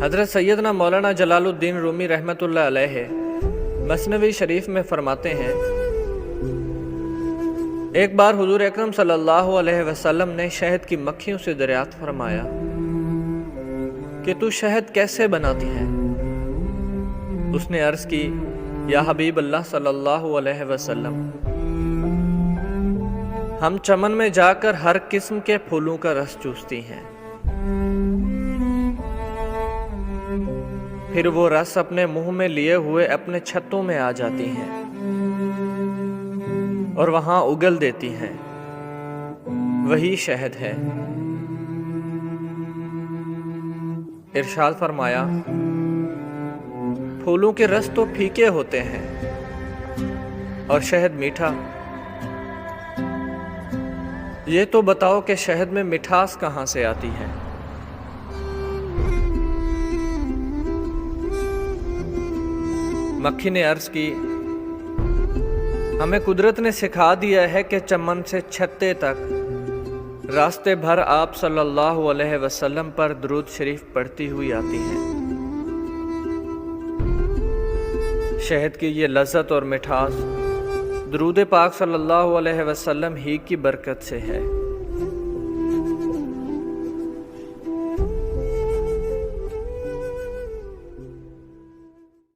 हज़रत सैयदना मौलाना जलालुद्दीन रूमी रहमतुल्लाह अलैह मसनवी शरीफ में फरमाते हैं, एक बार हुजूर अकरम सल्लल्लाहु अलैहि वसल्लम ने शहद की मक्खियों से दरियाफ्त फरमाया कि तू शहद कैसे बनाती है। उसने अर्ज़ की, या हबीब अल्लाह सल्लल्लाहु अलैहि वसल्लम, हम चमन में जाकर हर किस्म के फूलों का रस चूसती हैं, फिर वो रस अपने मुंह में लिए हुए अपने छत्तों में आ जाती हैं और वहां उगल देती हैं। वही शहद है। इरशाद फरमाया, फूलों के रस तो फीके होते हैं और शहद मीठा। ये तो बताओ कि शहद में मिठास कहाँ से आती है। मक्खी ने अर्ज की, हमें कुदरत ने सिखा दिया है कि चमन से छत्ते तक रास्ते भर आप सल्लल्लाहु अलैहि वसल्लम पर दुरूद शरीफ पढ़ती हुई आती हैं। शहद की ये लज़्ज़त और मिठास दुरूद पाक सल्लल्लाहु अलैहि वसल्लम ही की बरकत से है।